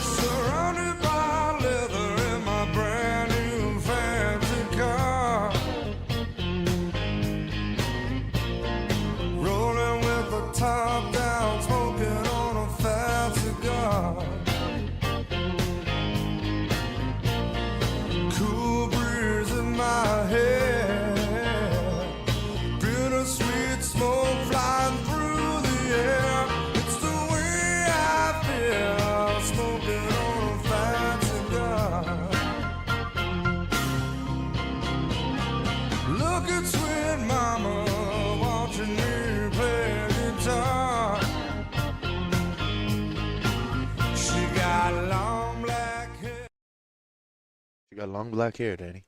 Surrounded by leather in my brand new fancy car, rolling with the top down, smoking on a fat cigar. Cool breeze in my head, bittersweet smoke flying through the air. It's the way I feel, smoking on a fat cigar. Look at sweet mama watching me play guitar. She got long black hair. You got long black hair, Danny.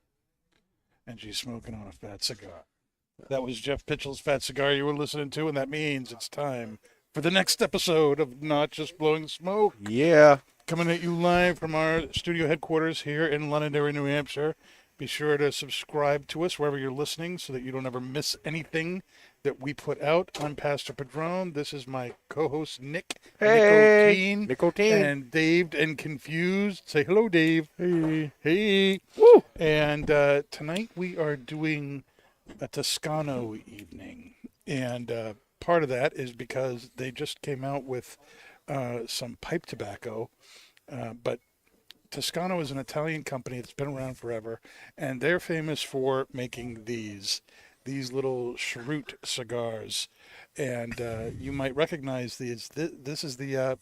And she's smoking on a fat cigar. That was Jeff Pitchell's Fat Cigar you were listening to, and that means it's time for the next episode of Not Just Blowing Smoke. Yeah. Coming at you live from our studio headquarters here in Londonderry, New Hampshire. Be sure to subscribe to us wherever you're listening so that you don't ever miss anything that we put out. I'm Pastor Padron. This is my co-host, Nick. Hey, Nicotine. And Dave and Confused. Say hello, Dave. Hey. Hey. Woo. And tonight we are doing a Toscano evening. And part of that is because they just came out with some pipe tobacco. But Toscano is an Italian company that's been around forever. And they're famous for making these little cheroot cigars. And you might recognize these. This is the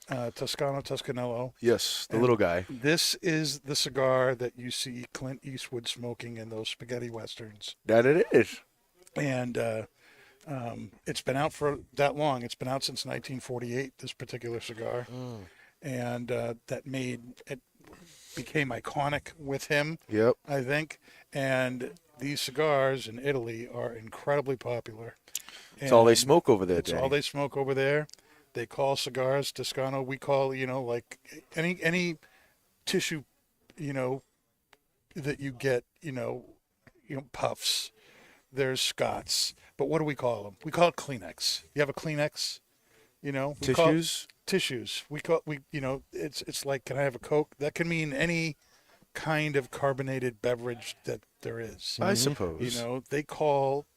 Toscano Toscanello. Yes, the little guy. This is the cigar that you see Clint Eastwood smoking in those spaghetti westerns. That it is. And it's been out for that long. It's been out since 1948, this particular cigar. And that made it became iconic with him, Yep. I think. And these cigars in Italy are incredibly popular. It's all they smoke over there, It's Danny. all they smoke over there. They call cigars Toscano. We call, like any tissue, that you get, puffs. There's Scots. But what do we call them? We call it Kleenex. You have a Kleenex? We call Tissues? tissues. It's like, can I have a Coke? That can mean any kind of carbonated beverage that there is. I suppose. They call,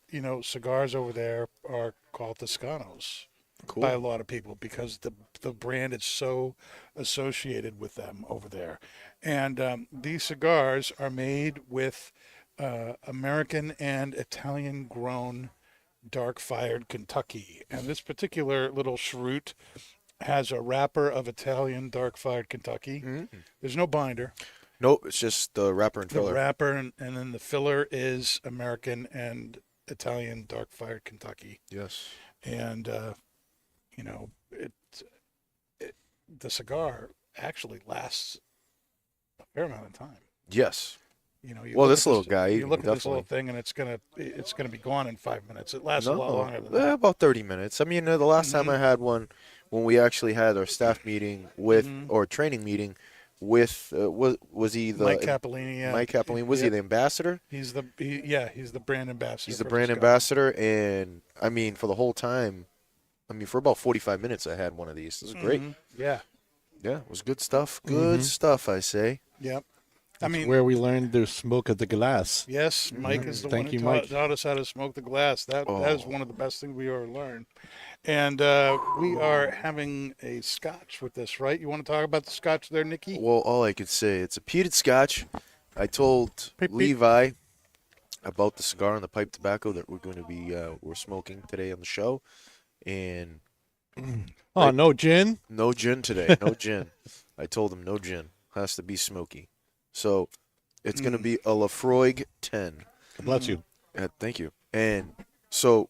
cigars over there are called Toscanos. Cool. By a lot of people because the brand is so associated with them over there. And these cigars are made with American and Italian grown dark-fired Kentucky. And this particular little cheroot has a wrapper of Italian dark-fired Kentucky. There's no binder. Nope, it's just the wrapper and The filler. wrapper and then the filler is American and Italian dark-fired Kentucky. Yes. And the cigar actually lasts a fair amount of time. Yes. You Well, look this at little guy, You look at this definitely. little thing, and it's gonna be gone in 5 minutes. It lasts a lot longer than that. About 30 minutes. I mean, the last time I had one, when we actually had our staff meeting with, or training meeting with, was he the Mike Capolini? Yeah. Mike Capolini? Was he the ambassador? He's the brand ambassador. He's the for brand Toscano. ambassador, and I mean, for the whole time, for about 45 minutes, I had one of these. This is great. Yeah. Yeah, it was good stuff. Good stuff, I say. Yep. Where we learned to smoke at the glass. Yes, Mike is the Thank one you, who Mike. taught us how to smoke the glass. That is one of the best things we ever learned. And we are having a scotch with this, right? You want to talk about the scotch there, Nikki? Well, all I could say, it's a peated scotch. I told Peat. Levi about the cigar and the pipe tobacco that we're going to be we're smoking today on the show, and Oh, no gin? no gin today. No gin. I told him no gin. Has to be smoky. So it's going to be a Lafroig 10. God bless you. Thank you. And so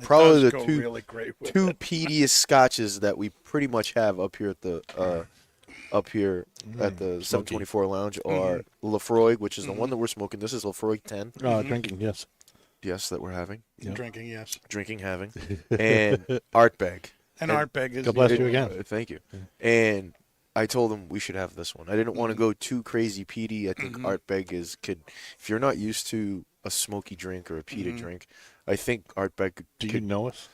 probably It the does go really great with two it. peatiest scotches that we pretty much have up here at the up here at the 724 Lounge are Lafroig, which is the one that we're smoking. This is Lafroig 10. Drinking, yes. Yes, that we're having. Yep. Drinking, yes. Drinking, having. And Artbeg. And Artbeg is... God bless you again. Thank you. And I told him we should have this one. I didn't want to go too crazy peaty. I think Artbeg if you're not used to a smoky drink or a peated drink, I think Artbeg Do you know us?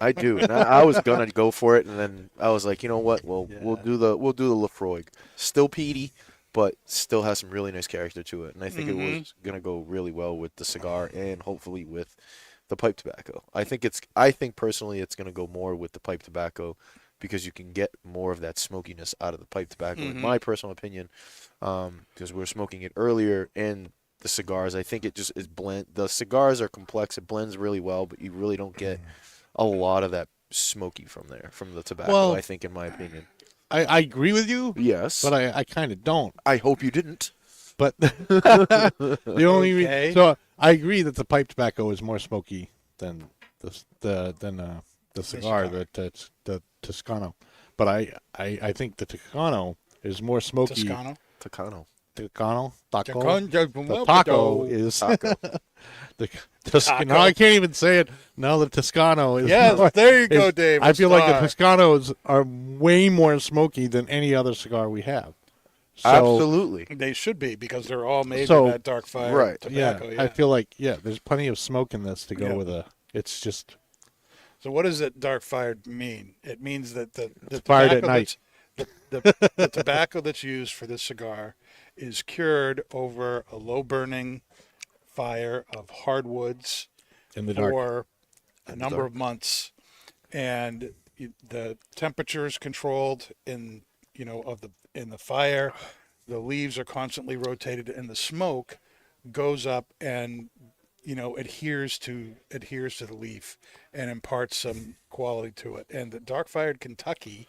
I do. And I was gonna go for it, and then I was like, you know what? Well, we'll do the Lafroig. Still peaty, but still has some really nice character to it. And I think it was gonna go really well with the cigar and hopefully with the pipe tobacco. I think personally it's gonna go more with the pipe tobacco because you can get more of that smokiness out of the pipe tobacco, in my personal opinion, because we were smoking it earlier, and the cigars, I think it just is blend. The cigars are complex; it blends really well, but you really don't get a lot of that smoky from the tobacco. Well, I think, in my opinion. I agree with you. Yes, But I kind of don't. I hope you didn't. But the only Okay. so I agree that the pipe tobacco is more smoky than the cigar, the Toscano. But I think the Toscano is more smoky. Toscano. Tacano. Taco. The The taco is the Toscano. No, I can't even say it. No, the Toscano is. Yes, more- there you go, is- Dave. I feel like the Star. Toscanos are way more smoky than any other cigar we have. So, Absolutely. They should be because they're all made So- with that dark fire Right. tobacco. I feel like there's plenty of smoke in this to go Yeah. with a. It's just So what does that dark fired mean? It means that the fired at tobacco night. the tobacco that's used for this cigar is cured over a low burning fire of hardwoods in the dark. for a number of months, and the temperature is controlled in the fire. The leaves are constantly rotated, and the smoke goes up and adheres to the leaf and imparts some quality to it. And the dark fired Kentucky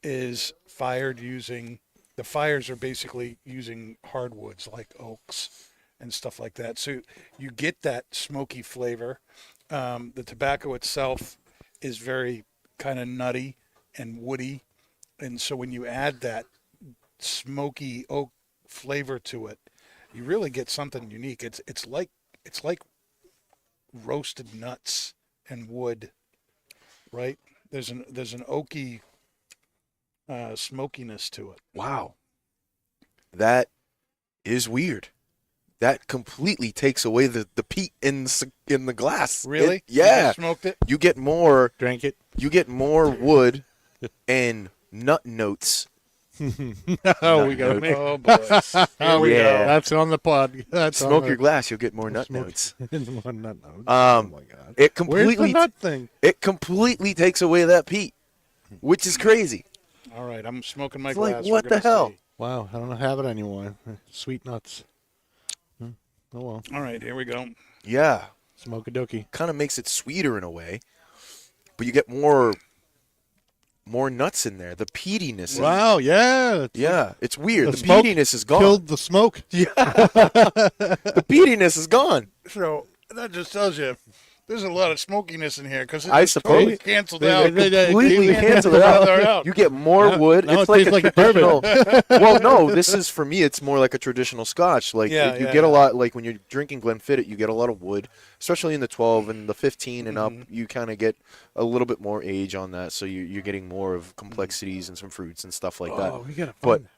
is fired using the fires are basically using hardwoods like oaks and stuff like that. So you get that smoky flavor. The tobacco itself is very kind of nutty and woody, and so when you add that smoky oak flavor to it, you really get something unique. It's like roasted nuts and wood, right? There's an oaky smokiness to it. Wow. That is weird. That completely takes away the peat in the glass. Really? Yeah. You just smoked it? You get more. Drank it. You get more wood and nut notes. Oh, we got to make. Oh boy. Here we Yeah. go. That's on the pod. That's on Smoke the- your glass, you'll get more nut Smoke- notes. More nut notes. Oh my god! It Where's the completely nut thing? it completely takes away that peat, which is crazy. All right, I'm smoking my It's like, glass. what We're the gonna hell? see. Wow, I don't have it anymore. Sweet nuts. Oh well, All right, here we go. Yeah, smoke a dokie. kind of makes it sweeter in a way, but you get more nuts in there. The peatiness. is- Wow, yeah. Yeah, it's weird. The The smoke peatiness is gone. Killed the smoke. The peatiness is gone. So that just tells you there's a lot of smokiness in here because I suppose. totally canceled They- out. they- Completely they- cancel it out. You get more Now- wood. now It's it like tastes a like traditional. bourbon. Well, no, this is for me. It's more like a traditional Scotch. Like Yeah, you yeah, get a yeah. lot. Like when you're drinking Glenfiddich, you get a lot of wood, especially in the 12 and the 15 and up. You kind of get a little bit more age on that, so you're getting more of complexities and some fruits and stuff like that. Oh, we gotta But find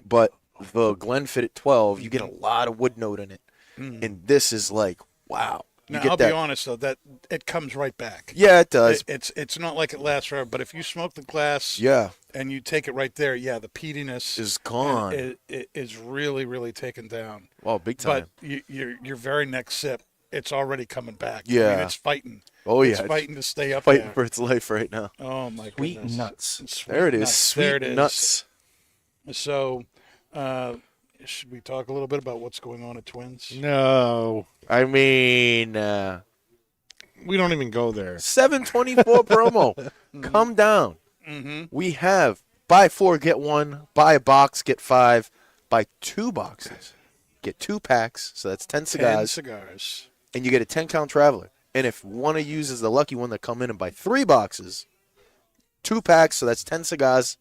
but the Glenfiddich 12, you get a lot of wood note in it, and this is like wow. You Now, get I'll that. be honest though, that it comes right back. Yeah, it does. It's not like it lasts forever, but if you smoke the glass Yeah, and you take it right there, yeah, the peatiness is gone. it is really, really taken down. Oh, big time. But your very next sip, it's already coming back. I Yeah. mean, it's fighting. Oh yeah, It's fighting to stay up fighting there. for its life right now. Oh my Sweet goodness. nuts. Sweet There it is. nuts. Sweet There it is. nuts. So, should we talk a little bit about what's going on at Twins? No, I mean, we don't even go there. 724 promo. Come down. We have buy 4 get 1, buy a box get 5, buy 2 boxes, get 2 packs. So that's 10 10 cigars, cigars. and you get a 10-count traveler. And if one of you is the lucky one that come in and buy 3 boxes, 2 packs, so that's 10 cigars,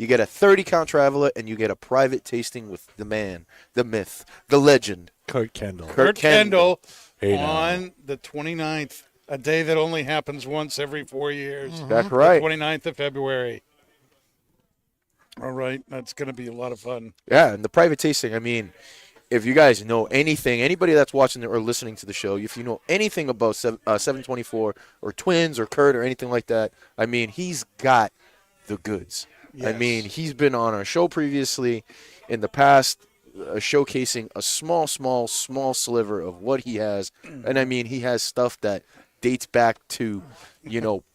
You get a 30-count Traveler, and you get a private tasting with the man, the myth, the legend, Kurt Kendall. Kurt Kendall Hey, now. on the 29th, a day that only happens once every 4 years. That's right. The 29th of February. All right, that's going to be a lot of fun. Yeah, and the private tasting, I mean, if you guys know anything, anybody that's watching or listening to the show, if you know anything about 724 or Twins or Kurt or anything like that, I mean, he's got the goods. I Yes. mean, he's been on our show previously in the past, showcasing a small sliver of what he has. And I mean, he has stuff that dates back to,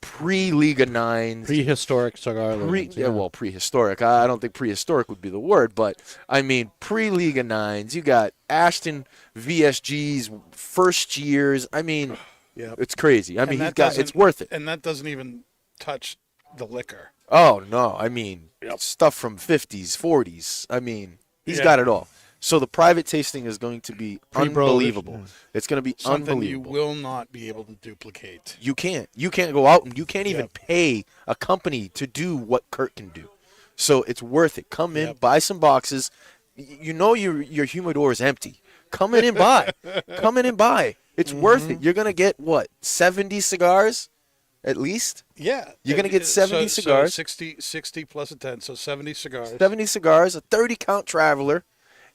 pre-Liga 9s. Prehistoric cigar lemons. Prehistoric. I don't think prehistoric would be the word, but I mean pre-Liga 9s. You got Ashton VSG's first years. I mean, Yep. it's crazy. I mean, And it's worth it. And that doesn't even touch the liquor. Oh no, I mean stuff from 50s, 40s. I mean, he's got it all. So the private tasting is going to be unbelievable. It's going to be Something unbelievable. you will not be able to duplicate. You can't go out and you can't even pay a company to do what Kurt can do. So it's worth it. Come in, buy some boxes. You know your humidor is empty. Come in and buy. Come in and buy. It's worth it. You're going to get, 70 cigars at least? Yeah. You're going to get 70 cigars. So 60 plus a 10, so 70 cigars. 70 cigars, a 30-count Traveler,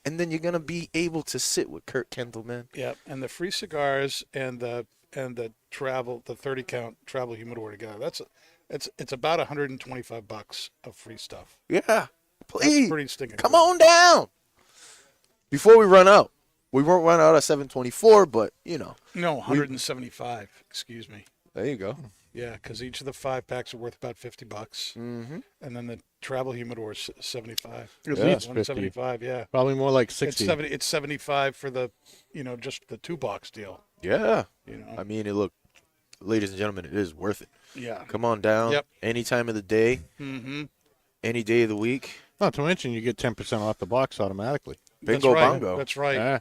and then you're going to be able to sit with Kurt Kendall, man. Yep, and the free cigars and the 30 count travel humidor together. It's about $125 of free stuff. Yeah. Please. That's pretty stinking Come good. on down. Before we run out. We won't run out of 724, but, No, 175. Excuse me. there you go. Yeah, because each of the 5-packs are worth about $50, Mm-hmm. and then the travel humidor is 75. At Yeah. least 50. 175. Yeah. Probably more like 60. It's 75 for the, just the 2-box deal. Yeah. You know. I mean, ladies and gentlemen, it is worth it. Yeah. Come on down. Yep. Any time of the day, Mm-hmm. any day of the week. Not to mention you get 10% off the box automatically. Bingo That's right. bongo. That's right. Yeah.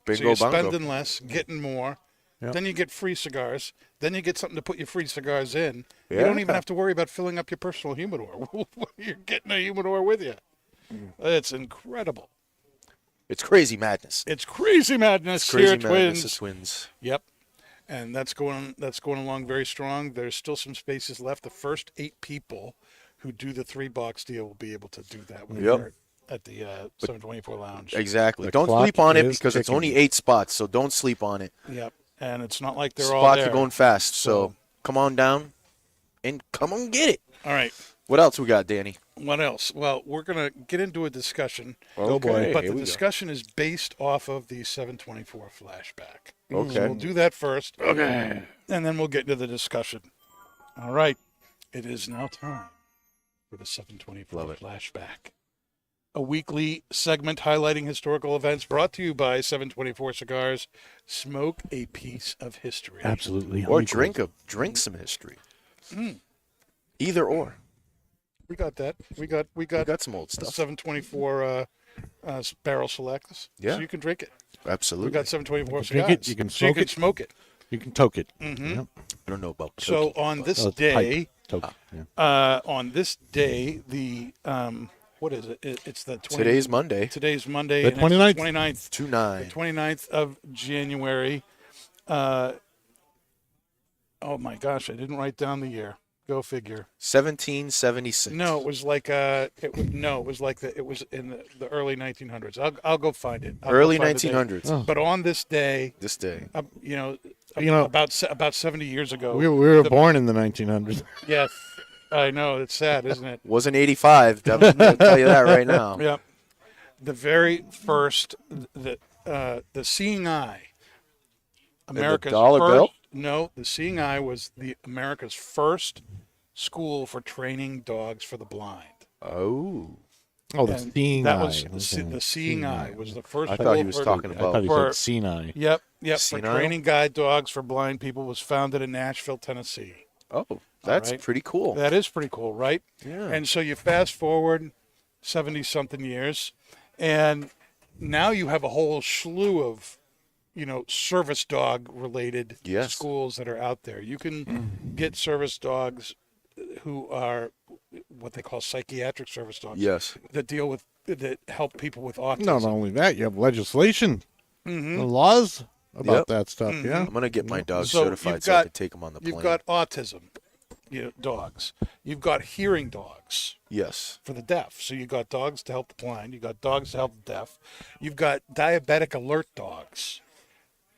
Bingo So you're bongo. spending less, getting more. Yep. Then you get free cigars. Then you get something to put your free cigars in. You Yeah. don't even have to worry about filling up your personal humidor. You're getting a humidor with you. It's incredible. It's crazy madness. It's crazy madness Crazy here at madness Twins. of Twins. Yep. And that's going along very strong. There's still some spaces left. The first 8 people who do the 3-box deal will be able to do that when Yep. they're at the 724 Lounge. Exactly. The Don't clock sleep on it is because it's ticking. only 8 spots, so don't sleep on it. Yep. And it's not like they're all Spots there. are going fast, so So- come on down and come on get it. All right. What else we got, Danny? What else? Well, we're going to get into a discussion. Oh, boy. But here the we go. discussion is based off of the 724 flashback. Okay. So we'll do that first. Okay. And then we'll get into the discussion. All right. It is now time for the 724 Love it. flashback. A weekly segment highlighting historical events brought to you by 724 Cigars. Smoke a piece of history. Absolutely. Or drink some history. Either or. We got that. We got We got some old stuff. 724 barrel selects. Yeah. So you can drink it. Absolutely. We got 724 drink cigars. it, you can So you smoke can it. smoke it. You can toke it. Mhm. Yep. I don't know about So cookie, on but- this Oh, it's day, Toke. Yeah. the what is it? It's the 20, Today's Monday. Today's Monday. The and it's 29th. 29th. 2-9. The 29th of January. Oh my gosh, I didn't write down the year. Go figure. 1776. No, it was like it was in the early 1900s. I'll go find it. I'll go Early find the date. 1900s. Oh. But on this day, This day. about 70 years ago. We were born in the 1900s. Yes, I know. It's sad, isn't it? Wasn't 85. I'll tell you that right now. Yeah. The very first, the Seeing Eye. America's dollar first, bill? No, the Seeing Eye was the America's first school for training dogs for the blind. Oh. Oh, the And seeing that eye. was the Seeing Eye was the first. I school thought he was for- talking I thought about. he For- said seeing eye. Yep, for Senile? training guide dogs for blind people. Was founded in Nashville, Tennessee. Oh, that's right. pretty cool. That is pretty cool, right? Yeah. And so you fast forward 70-something years, and now you have a whole slew of, service dog related Yes. schools that are out there. You can get service dogs who are what they call psychiatric service dogs. Yes. That help people with autism. Not only that, you have legislation, the laws about Yep. that stuff. Yeah. I'm gonna get my dog So certified you've so I got- can take him on the plane. You've got autism, dogs. You've got hearing dogs Yes. for the deaf. So you've got dogs to help the blind. You've got dogs to help the deaf. You've got diabetic alert dogs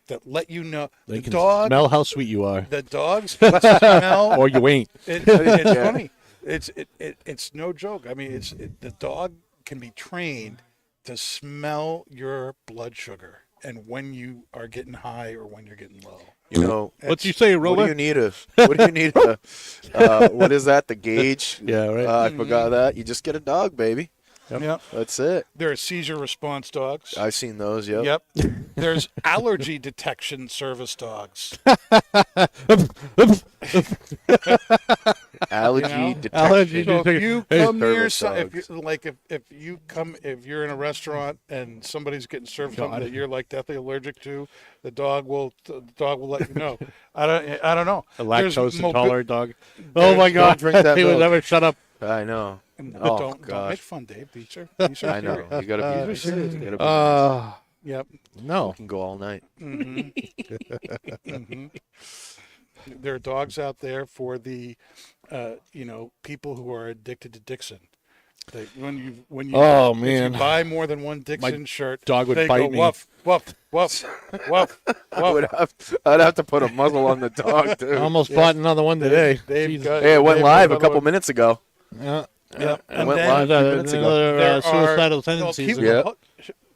that let you know They the can dog. smell how sweet you are, The dogs can smell. or you ain't. It's funny. It's no joke. I mean, the dog can be trained to smell your blood sugar and when you are getting high or when you're getting low. You know, What you say, what do Roller? you need what is that? The gauge? Yeah, right. I forgot that. You just get a dog, baby. Yep. That's it. There are seizure response dogs. I've seen those. Yep. Yep. There's allergy detection service dogs. Allergy You know? detection. Allergy So if you come near Service some, dogs. if you're in a restaurant and somebody's getting served something God. that you're like deathly allergic to, the dog will let you know. I don't know. A There's lactose mobi- intolerant dog. Oh my God! drink that he would milk. never shut up. I know. No, Oh, don't gosh. make fun, Dave. These are I know. serious. You gotta be. These are serious. You gotta be nice. Yep. No. You can go all night. There are dogs out there for the, people who are addicted to Dixon. When you Oh, if man. you buy more than one Dixon shirt, dog would they bite go me. woof woof woof woof woof. I'd have to put a muzzle on the dog, I too. almost bought another one today. They've got, Hey, it went they've live got a couple another minutes ago. Yeah. Yep. It And went then live a few minutes ago. Another there are- suicidal no, tendencies. keep- Yeah.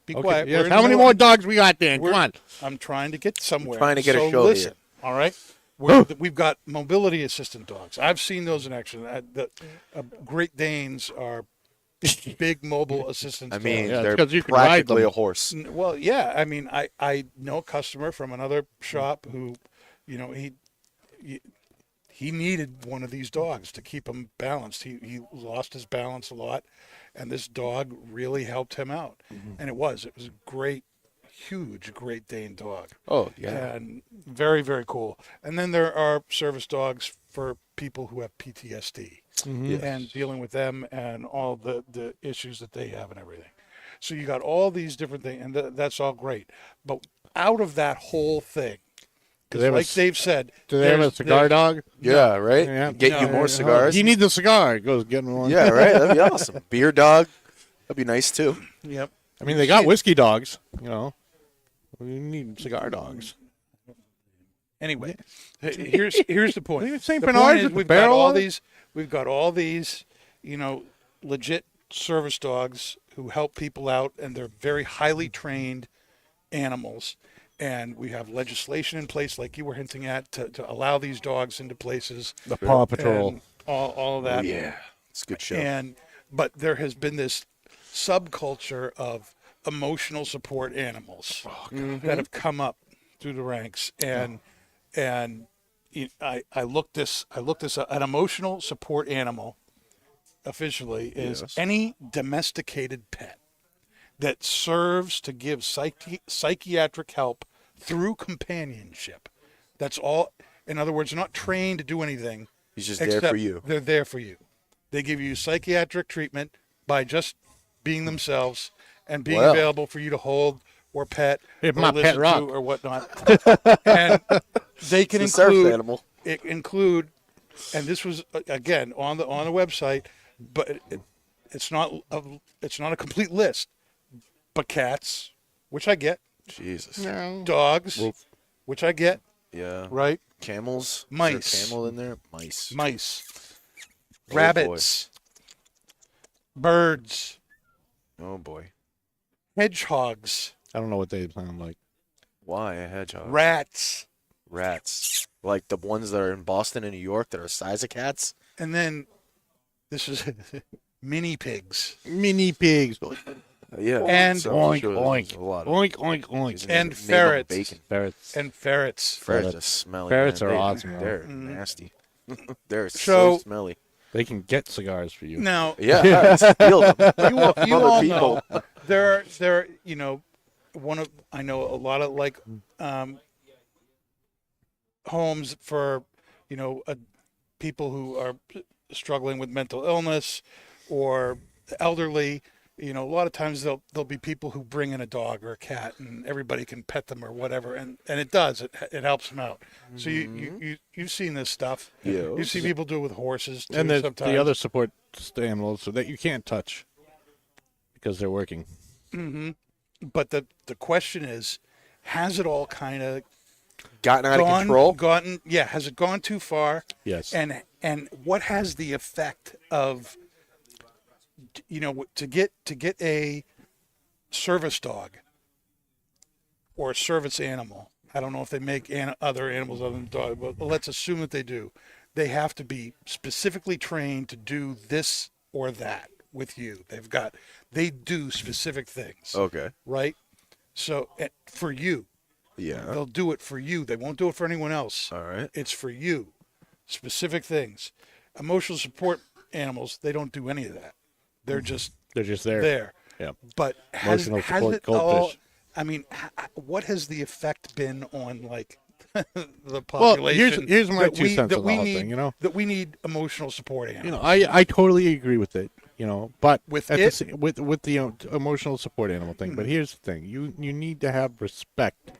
Be Okay, quiet. yes. We're in How the many middle- more dogs we got then? Come on. I'm trying to get somewhere. Trying to get a so show listen, here. all right? We've got mobility assistant dogs. I've seen those in action. Great Danes are big mobile assistant I mean, dogs. Yeah, it's they're 'cause you can ride practically them. a horse. Well, yeah. I mean, I know a customer from another shop who, he needed one of these dogs to keep him balanced. He lost his balance a lot, and this dog really helped him out. And it was a great, huge Great Dane dog. Oh, yeah. And very, very cool. And then there are service dogs for people who have PTSD and dealing with them and all the issues that they have and everything. So you got all these different things, and that's all great. But out of that whole thing, Do because they have a like c- Dave said, Do they have a there's- cigar there's- dog? Yeah, right? Yeah. Get you No. more cigars. You need the cigar. It goes get me one. Yeah, right? That'd be awesome. Beer dog. That'd be nice, too. Yep. I mean, they got whiskey dogs. You know, we need cigar dogs. Anyway, here's the point. St. The Bernard's point is with the we've got barrel all on it? these. We've got all these, legit service dogs who help people out, and they're very highly trained animals. And we have legislation in place, like you were hinting at, to allow these dogs into places. The Paw Patrol. And all of that. Yeah. It's a good show. But there has been this subculture of emotional support animals that have come up through the ranks, and I looked this up. An emotional support animal officially is Yes. any domesticated pet that serves to give psychiatric help through companionship. That's all. In other words, they're not trained to do anything. He's just there except for you. They're there for you. They give you psychiatric treatment by just being themselves and being Well. available for you to hold or pet If or my pet listen rock. to or whatnot. And they can It's a service include animal. and this was again on the website, but it's not a complete list. But cats, which I get, Jesus. dogs, which I get, Yeah. right? Camels. Is there Mice. a camel in there? Mice. Mice, boy. rabbits, birds, Oh, boy. hedgehogs, I don't know what they sound like. Why a hedgehog? rats, Rats. Like the ones that are in Boston and New York that are the size of cats? and then this is mini pigs Mini pigs. Yeah. And So I'm oink, sure oink. there's a lot of Oink, oink, oink. Isn't and it made of ferrets. Bacon. Ferrets. and ferrets. Ferrets are smelly. Ferrets man. are awesome, though. They're nasty. They're so So- smelly. They can get cigars for you. Now Yeah, steal them. you Other all people. know there are I know a lot of like homes for people who are struggling with mental illness or elderly. A lot of times there'll be people who bring in a dog or a cat, and everybody can pet them or whatever, and it helps them out. So you've seen this stuff. Yeah. You see people do it with horses too. And there's sometimes. the other support animals so that you can't touch because they're working. But the question is, has it all kind of Gotten out of control. has it gone too far? Yes. And what has the effect of to get a service dog or a service animal? I don't know if they make other animals other than dog, but let's assume that they do. They have to be specifically trained to do this or that with you. They do specific things. Okay. Right? So for you, Yeah. they'll do it for you. They won't do it for anyone else. All right. It's for you. Specific things. Emotional support animals, they don't do any of that. They're just there. Yeah. But has Emotional it support all? goldfish. I mean, what has the effect been on like the population? Well, here's my that 2 cents that on the we whole need, thing. that we need emotional support animals. I totally agree with it. But With at it? with the emotional support animal thing. But here's the thing: you need to have respect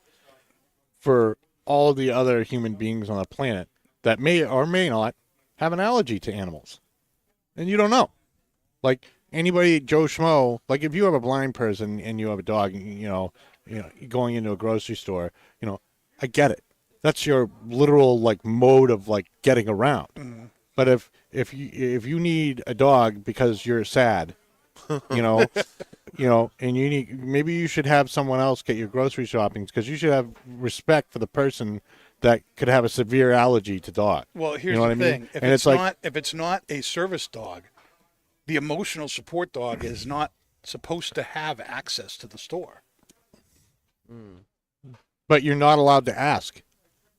for all the other human beings on the planet that may or may not have an allergy to animals, and you don't know. Like anybody, Joe Schmo. Like if you have a blind person and you have a dog, going into a grocery store, I get it. That's your literal mode of getting around. But if you need a dog because you're sad, and maybe you should have someone else get your grocery shopping because you should have respect for the person that could have a severe allergy to dog. Well, here's what the I thing: mean? if And it's not a service dog, the emotional support dog is not supposed to have access to the store. But you're not allowed to ask.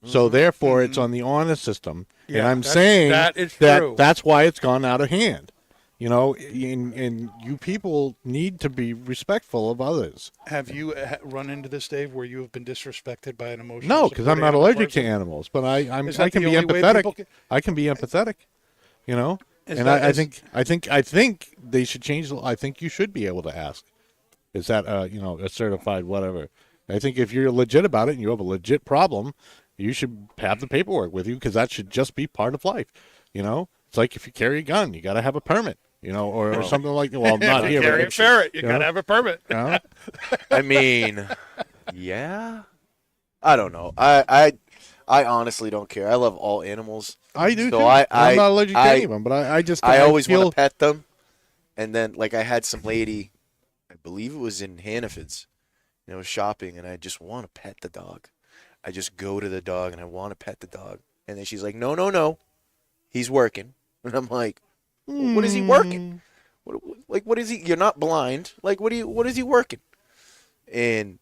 So therefore, it's on the honor system, and I'm saying that is true. that's why it's gone out of hand. And you people need to be respectful of others. Have you run into this, Dave, where you have been disrespected by an emotional? No, because I'm not support allergic to person? animals, but I Is that can the be only way empathetic. people I can be empathetic. Is And that- I think they should change. I think you should be able to ask. Is that a certified whatever? I think if you're legit about it and you have a legit problem, you should have the paperwork with you because that should just be part of life. It's like if you carry a gun, you got to have a permit. Or something like that. Well, not If here. you carry but a ferret, you gotta have a permit. I mean, yeah. I don't know. I honestly don't care. I love all animals. I do So too. I'm not allergic to any of them, but I just I always feel want to pet them. And then, I had some lady, I believe it was in Hannaford's, and I was shopping, and I just want to pet the dog. I just go to the dog, and I want to pet the dog. And then she's like, no, he's working. And I'm like, well, what is he working? What is he? You're not blind. What is he working? And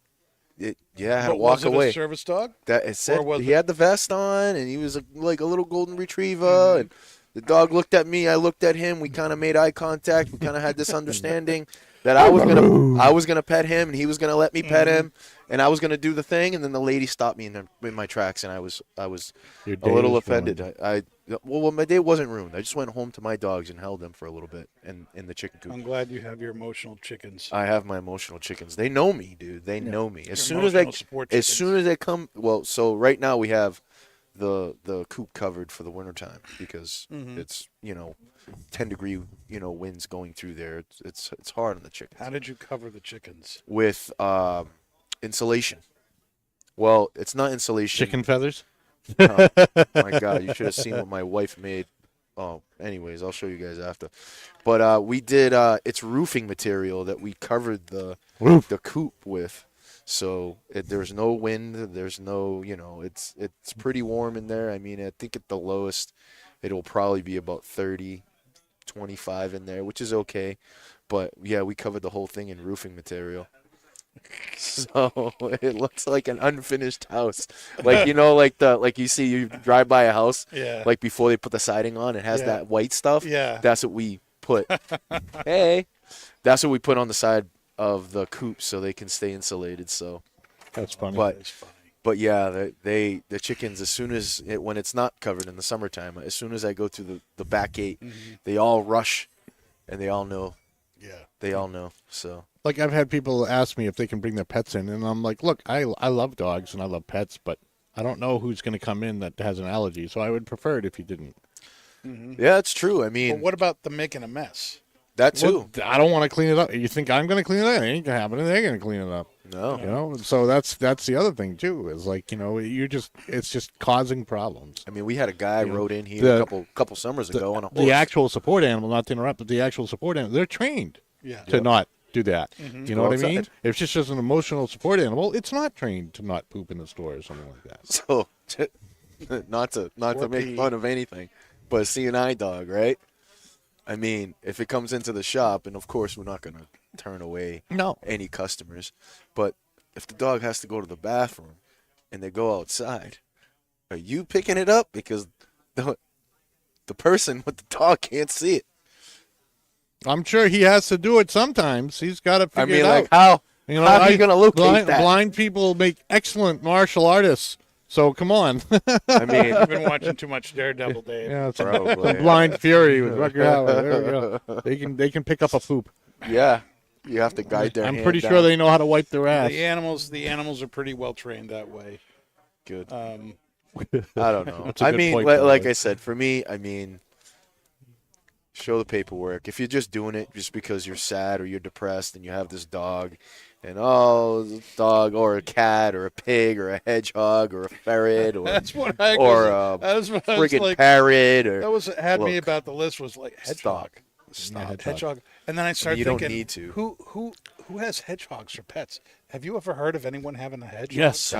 I had to But walk was it away. a service dog? That it said was he it- had the vest on, and he was like a little golden retriever, and the dog looked at me. I looked at him. We kind of made eye contact. We kind of had this understanding that I was gonna pet him, and he was gonna let me pet him, and I was gonna do the thing. And then the lady stopped me in my tracks, and I was Your a day little is offended. ruined. Well, my day wasn't ruined. I just went home to my dogs and held them for a little bit in the chicken coop. I'm glad you have your emotional chickens. I have my emotional chickens. They know me, dude. They know me. As Your soon as emotional support as chickens. soon as they come, well, so right now we have the coop covered for the wintertime because it's 10-degree winds going through there. It's hard on the chickens. How did you cover the chickens? With insulation. Well, it's not insulation. chicken feathers. Oh, my God, you should have seen what my wife made. Oh, anyways, I'll show you guys after. But we did. It's roofing material that we covered the coop with, so there's no wind. There's no, it's pretty warm in there. I mean, I think at the lowest, it'll probably be about 30, 25 in there, which is okay. But yeah, we covered the whole thing in roofing material. So it looks like an unfinished house, like you see you drive by a house, Yeah. like before they put the siding on, it has Yeah. that white stuff. Yeah. That's what we put. Hey, that's what we put on the side of the coop so they can stay insulated. So, That's funny. but That's funny. But yeah, the chickens, as soon as when it's not covered in the summertime, as soon as I go through the back gate, they all rush, and they all know. Yeah. They all know. So Like I've had people ask me if they can bring their pets in, and I'm like, look, I love dogs and I love pets, but I don't know who's going to come in that has an allergy, so I would prefer it if you didn't. yeah, it's true. I mean, But what about them making a mess? that too. Well, I don't want to clean it up. You think I'm going to clean it up? It ain't going to happen. They're going to clean it up. No. You know, so that's the other thing too. Is like, you know, it's just causing problems. I mean, we had a guy rode in here the- a couple summers ago on a horse. The actual support animal, not to interrupt, but the actual support animal, they're trained Yeah. to not do that. You know Go what I mean? outside. If it's just an emotional support animal, it's not trained to not poop in the store or something like that. So, not to make fun of anything, but a CNI dog, right? I mean, if it comes into the shop, and of course we're not going to turn away No. any customers, but if the dog has to go to the bathroom and they go outside, are you picking it up? Because the person with the dog can't see it. I'm sure he has to do it sometimes. He's got to figure I mean, it like, out. how are you going to locate that? Blind people make excellent martial artists. So come on. I mean, I've been watching too much Daredevil, Dave. Yeah, it's Probably. some Blind Fury with Rutger Hauer. There we go. They can pick up a poop. yeah, you have to guide their I'm hand pretty down. sure they know how to wipe their ass. The animals are pretty well trained that way. Good. I Um, don't know. That's a I good mean, point, like though. I said, for me, I mean, show the paperwork. If you're just doing it just because you're sad or you're depressed and you have this dog, and dog or a cat or a pig or a hedgehog or a ferret or that's what I or was. a That's what I was friggin' like. parrot or That was had me Look. about the list was like hedgehog, stop. hedgehog, and then I started you don't thinking, need to. who has hedgehogs for pets? Have you ever heard of anyone having a hedgehog? Yes.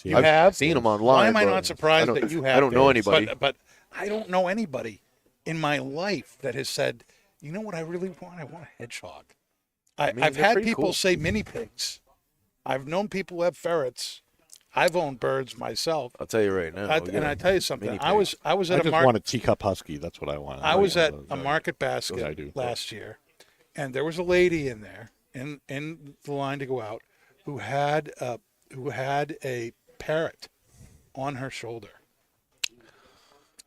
You I've have? seen them online. Why am I but not surprised I don't- that you have? I don't know Dave? anybody. But I don't know anybody in my life that has said, you know what I really want? I want a hedgehog. mean, I've they're had pretty people cool. say mini pigs. I've known people who have ferrets. I've owned birds myself. I'll tell you right now. And I tell you something. mini I was I at just a want a teacup husky. That's what I want. I was at those. a market basket Yeah, I do. last year, and there was a lady in there in the line to go out who had a parrot on her shoulder.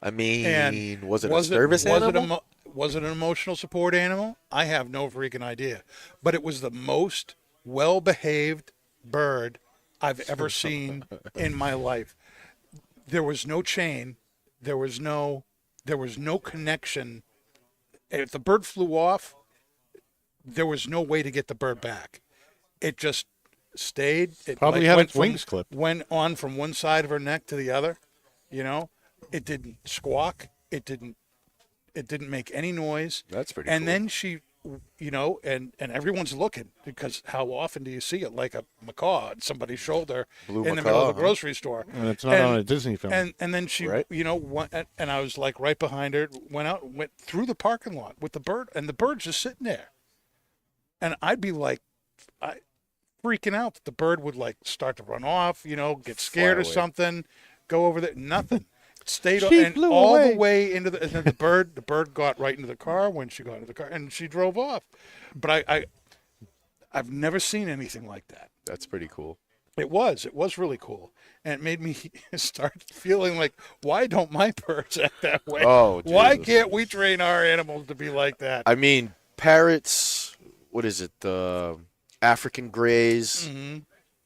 I mean, And was it a service animal? Was it an emotional support animal? I have no freaking idea, but it was the most well-behaved bird I've ever seen in my life. There was no chain. There was no connection. If the bird flew off, there was no way to get the bird back. It just stayed. It Probably had went its wings clipped. Went on from one side of her neck to the other. You know, it didn't squawk. It didn't make any noise. That's pretty And cool. then she, you know, and everyone's looking because how often do you see it like a macaw on somebody's shoulder Blue in the macaw, middle of a huh? grocery store? And it's not on a Disney film. And then she, Right. you know, and I was like right behind her, went through the parking lot with the bird, and the bird's just sitting there. And I'd be like, freaking out that the bird would like start to run off, you know, get scared or away. something, go over there, nothing. Stayed She and flew all away. the way into the, and then the bird got right into the car when she got into the car, and she drove off. But I've never seen anything like that. That's pretty cool. It was really cool, and it made me start feeling like, why don't my birds act that way? Oh, why Jesus. can't we train our animals to be like that? I mean, parrots. What is it? The African grays. Mm-hmm.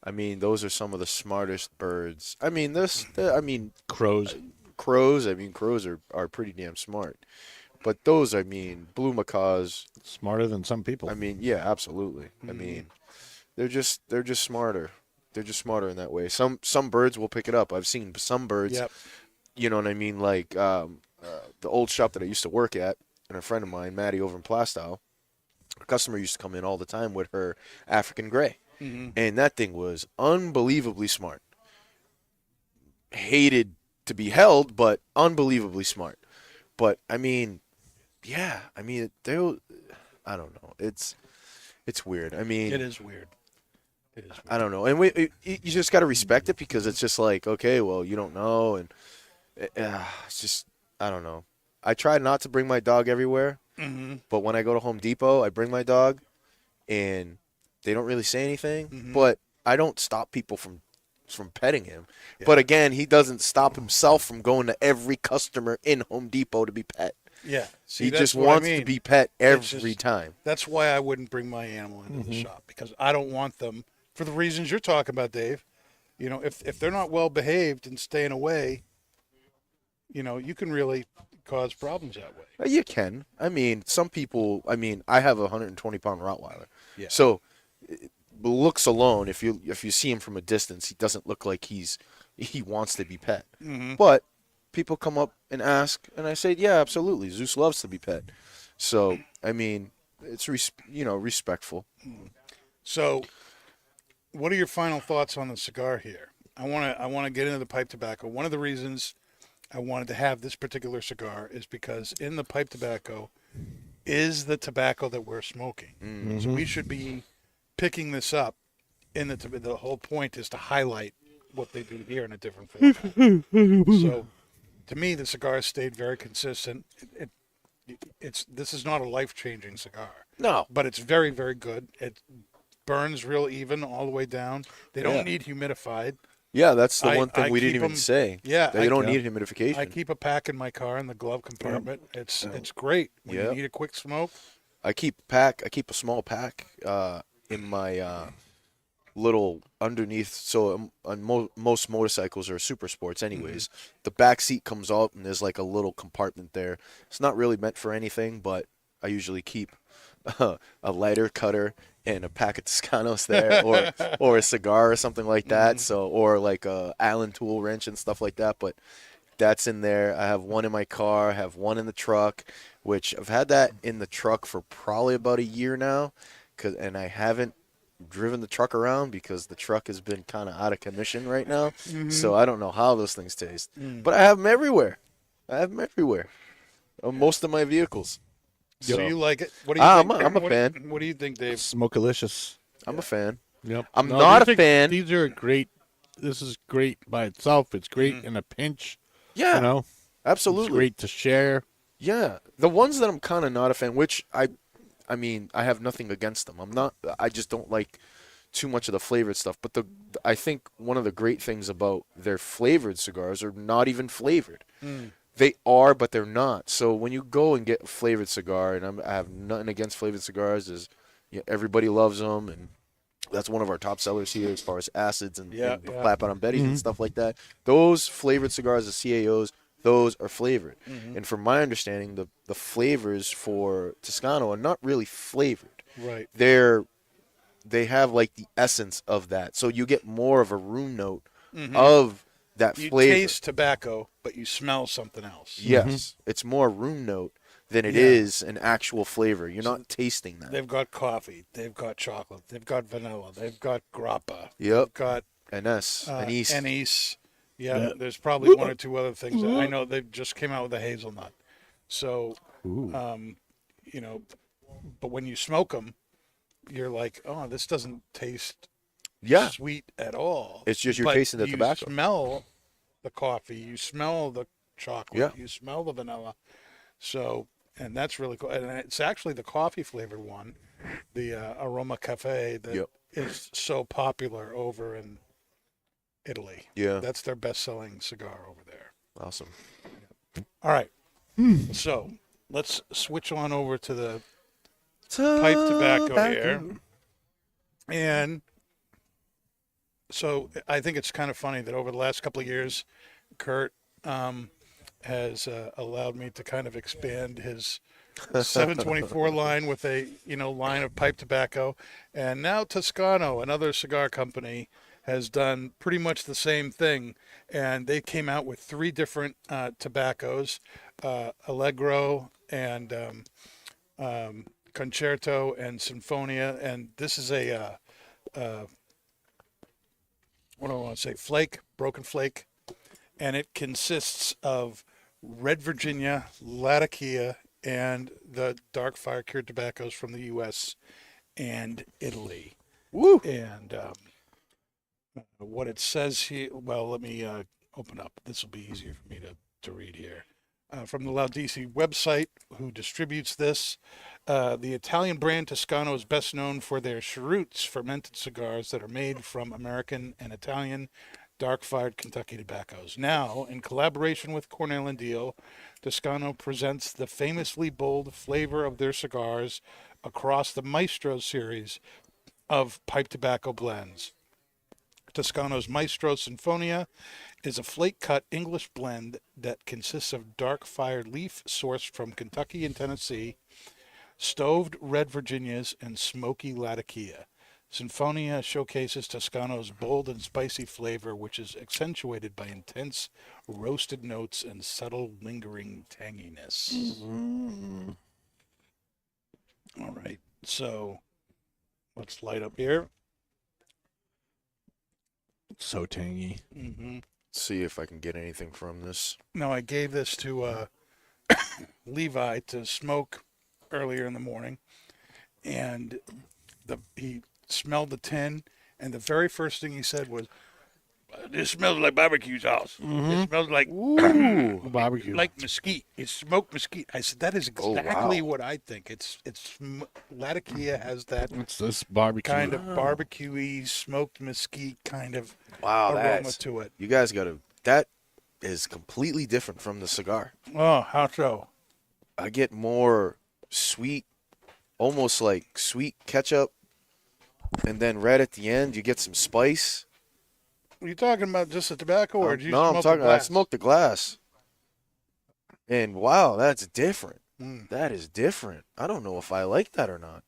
I mean, those are some of the smartest birds. I mean, Crows. crows. I mean, crows are pretty damn smart. But those, I mean, blue macaws. Smarter than some people. I mean, yeah, absolutely. I mean, they're just smarter. They're just smarter in that way. Some birds will pick it up. I've seen some birds. Yep. You know what I mean? Like the old shop that I used to work at, and a friend of mine, Maddie, over in Plastow, a customer used to come in all the time with her African gray, and that thing was unbelievably smart. Hated to be held, but unbelievably smart. But I mean, yeah, I mean, I don't know. It's weird. I mean, It is weird. It is weird. I don't know, and you just got to respect it because it's just like, okay, well, you don't know, and it's just, I don't know. I try not to bring my dog everywhere, but when I go to Home Depot, I bring my dog, and they don't really say anything, but I don't stop people from from petting him. But again, he doesn't stop himself from going to every customer in Home Depot to be pet. Yeah. See, He that's just what wants I mean. to be pet It's every just- time. That's why I wouldn't bring my animal into the shop, because I don't want them, for the reasons you're talking about, Dave. You know, if they're not well behaved and staying away, you know, you can really cause problems that way. You can. I mean, some people. I mean, I have a 120-pound Rottweiler. Yeah. So, looks alone, if you see him from a distance, he doesn't look like he wants to be pet. But people come up and ask, and I say, yeah, absolutely. Zeus loves to be pet. So, I mean, it's respectful. So, what are your final thoughts on the cigar here? I want to get into the pipe tobacco. One of the reasons I wanted to have this particular cigar is because in the pipe tobacco is the tobacco that we're smoking. So we should be picking this up. The whole point is to highlight what they do here in a different flavor. So, to me, the cigar stayed very consistent. This is not a life-changing cigar. No. But it's very, very good. It burns real even all the way down. They don't need humidified. Yeah, that's the one thing I we didn't keep even 'em- say. yeah, They don't I- need humidification. I keep a pack in my car in the glove compartment. It's great when you Yep. need a quick smoke. I keep a small pack in my little underneath. So on most motorcycles are super sports anyways. The back seat comes out and there's like a little compartment there. It's not really meant for anything, but I usually keep a lighter cutter and a pack of Toscanos there, or a cigar or something like that. So, or like a Allen tool wrench and stuff like that. But that's in there. I have one in my car. I have one in the truck, which I've had that in the truck for probably about a year now, and I haven't driven the truck around because the truck has been kind of out of commission right now. So I don't know how those things taste. But I have them everywhere. On most of my vehicles. Do So, you like it? What do you I'm think? a fan. What do you think, Dave? Smokealicious. I'm a fan. Yep. I'm not a fan. These are great. This is great by itself. It's great in a pinch. Yeah, You know, absolutely. it's great to share. Yeah, the ones that I'm kind of not a fan, which I mean, I have nothing against them. I just don't like too much of the flavored stuff. But I think one of the great things about their flavored cigars are not even flavored. They are, but they're not. So when you go and get a flavored cigar, and I have nothing against flavored cigars, everybody loves them, and that's one of our top sellers here as far as acids and Clap Out on Betty's and stuff like that. Those flavored cigars, the CAOs, those are flavored. And from my understanding, the flavors for Toscano are not really flavored. Right. They have like the essence of that. So you get more of a room note of that You flavor. taste tobacco, but you smell something else. Yes, it's more room note than it is an actual flavor. You're not tasting that. They've got coffee. They've got chocolate. They've got vanilla. They've got grappa. Yep. They've got Anise. anise. Yeah, there's probably one or two other things. I know they just came out with a hazelnut. So, you know, but when you smoke them, you're like, oh, this doesn't taste Yeah. sweet at all. It's just you're But tasting the tobacco. You smell the coffee. You smell the chocolate. Yeah. You smell the vanilla. So, and that's really cool. And it's actually the coffee flavored one, the Aroma Cafe, that is so popular over in Italy. Yeah. That's their best-selling cigar over there. Awesome. All right. So let's switch on over to the pipe tobacco here. And so I think it's kind of funny that over the last couple of years, Kurt has allowed me to kind of expand his 724 line with a line of pipe tobacco, and now Toscano, another cigar company, has done pretty much the same thing, and they came out with 3 different tobaccos, Allegro and Concerto and Sonfonia, and this is a what do I want to say? Flake, broken flake, and it consists of Red Virginia, Latakia, and the dark fire cured tobaccos from the U.S. and Italy. Woo! And what it says here, well, let me open up. This will be easier for me to read here. from the Laudisi website, who distributes this. The Italian brand Toscano is best known for their cheroots, fermented cigars that are made from American and Italian dark-fired Kentucky tobaccos. Now, in collaboration with Cornell and Deal, Toscano presents the famously bold flavor of their cigars across the Maestro series of pipe tobacco blends. Toscano's Maestro Sonfonia is a flake-cut English blend that consists of dark-fired leaf sourced from Kentucky and Tennessee, stoved red Virginias, and smoky Latakia. Sinfonia showcases Toscano's bold and spicy flavor, which is accentuated by intense roasted notes and subtle lingering tanginess. All right, so let's light up here. So tangy. See if I can get anything from this. Now, I gave this to Levi to smoke earlier in the morning, and he smelled the tin, and the very first thing he said was, "This smells like barbecue sauce. It smells like Barbecue. like mesquite. It's smoked mesquite." I said, "That is exactly what I think. Latakia has that It's this barbecue. kind of barbecue-y, smoked mesquite kind of Wow, aroma to it." You guys got to. That is completely different from the cigar. Oh, how so? I get more sweet, almost like sweet ketchup, and then right at the end you get some spice. Are you talking about just the tobacco, or did you No, smoke I'm talking. the I glass? smoked the glass, and wow, that's different. That is different. I don't know if I like that or not.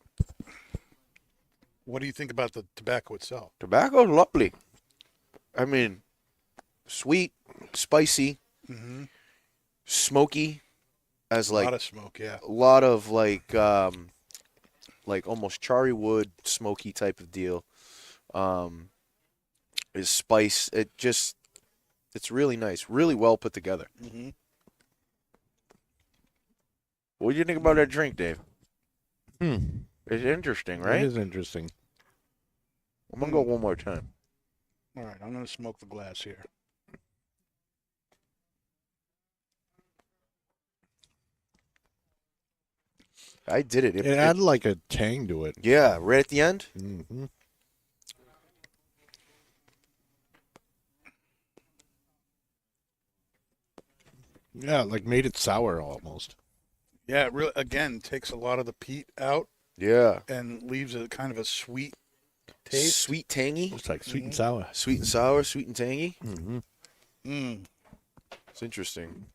What do you think about the tobacco itself? Tobacco's lovely. I mean, sweet, spicy, smoky, as A like lot of smoke, yeah. a lot of like almost charry wood, smoky type of deal. Is spice. It's really nice, really well put together. What do you think about that drink, Dave? It's interesting, right? It is interesting. I'm gonna go one more time. All right, I'm going to smoke the glass here. I did it. It added like a tang to it. Yeah, right at the end. Mm-hmm. Yeah, like made it sour almost. Yeah, it really, again, takes a lot of the peat out Yeah. and leaves a kind of a sweet taste. Sweet, tangy, It's like sweet and sour. sweet and sour, sweet and tangy. Mm-hmm. Mm. It's interesting.